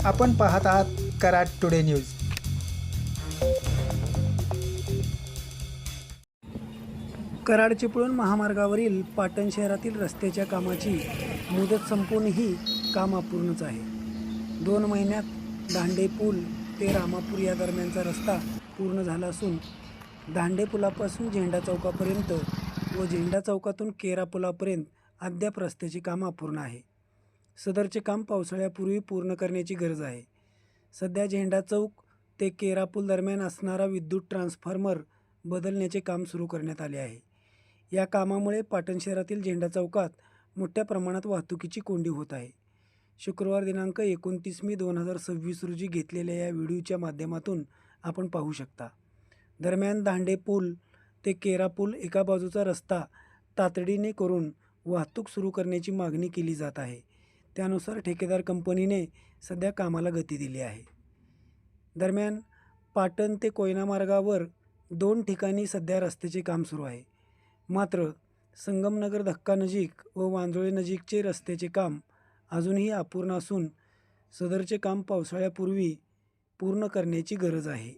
आपण पाहत आहात कराड टुडे न्यूज. कराड चिपळूण महामार्गावरील पाटण शहरातील रस्त्याच्या कामाची मुदत संपूनही काम अपूर्णच आहे. 2 महिन्यात दांडे पूल ते रामापूर या दरम्यानचा रस्ता पूर्ण झाला असून दांडे पुलापासून झेंडा चौकापर्यंत व झेंडा चौकातून केरा पुलापर्यंत अद्याप रस्त्याचे काम अपूर्ण आहे. सदरचे काम पावसाळ्यापूर्वी पूर्ण करण्याची गरज आहे. सध्या झेंडा चौक ते केरा पूल दरम्यान असणारा विद्युत ट्रान्सफॉर्मर बदलण्याचे काम सुरू करण्यात आले आहे. या कामामुळे पाटण शहरातील झेंडा चौकात मोठ्या प्रमाणात वाहतुकीची कोंडी होत आहे. शुक्रवार दिनांक 29 मे 2026 रोजी घेतलेल्या या व्हिडिओच्या माध्यमातून आपण पाहू शकता. दरम्यान दांडे पूल ते केरा पूल एका बाजूचा रस्ता तातडीने करून वाहतूक सुरू करण्याची मागणी केली जात आहे. त्यानुसार ठेकेदार कंपनीने सध्या कामाला गती दिली आहे. दरम्यान पाटण ते कोयना मार्गावर 2 ठिकाणी सध्या रस्त्याचे काम सुरू आहे. मात्र संगमनगर धक्का नजीक व वांजोळे नजीकचे रस्त्याचे काम अजूनही अपूर्ण असून सदरचे काम पावसाळ्यापूर्वी पूर्ण करण्याची गरज आहे.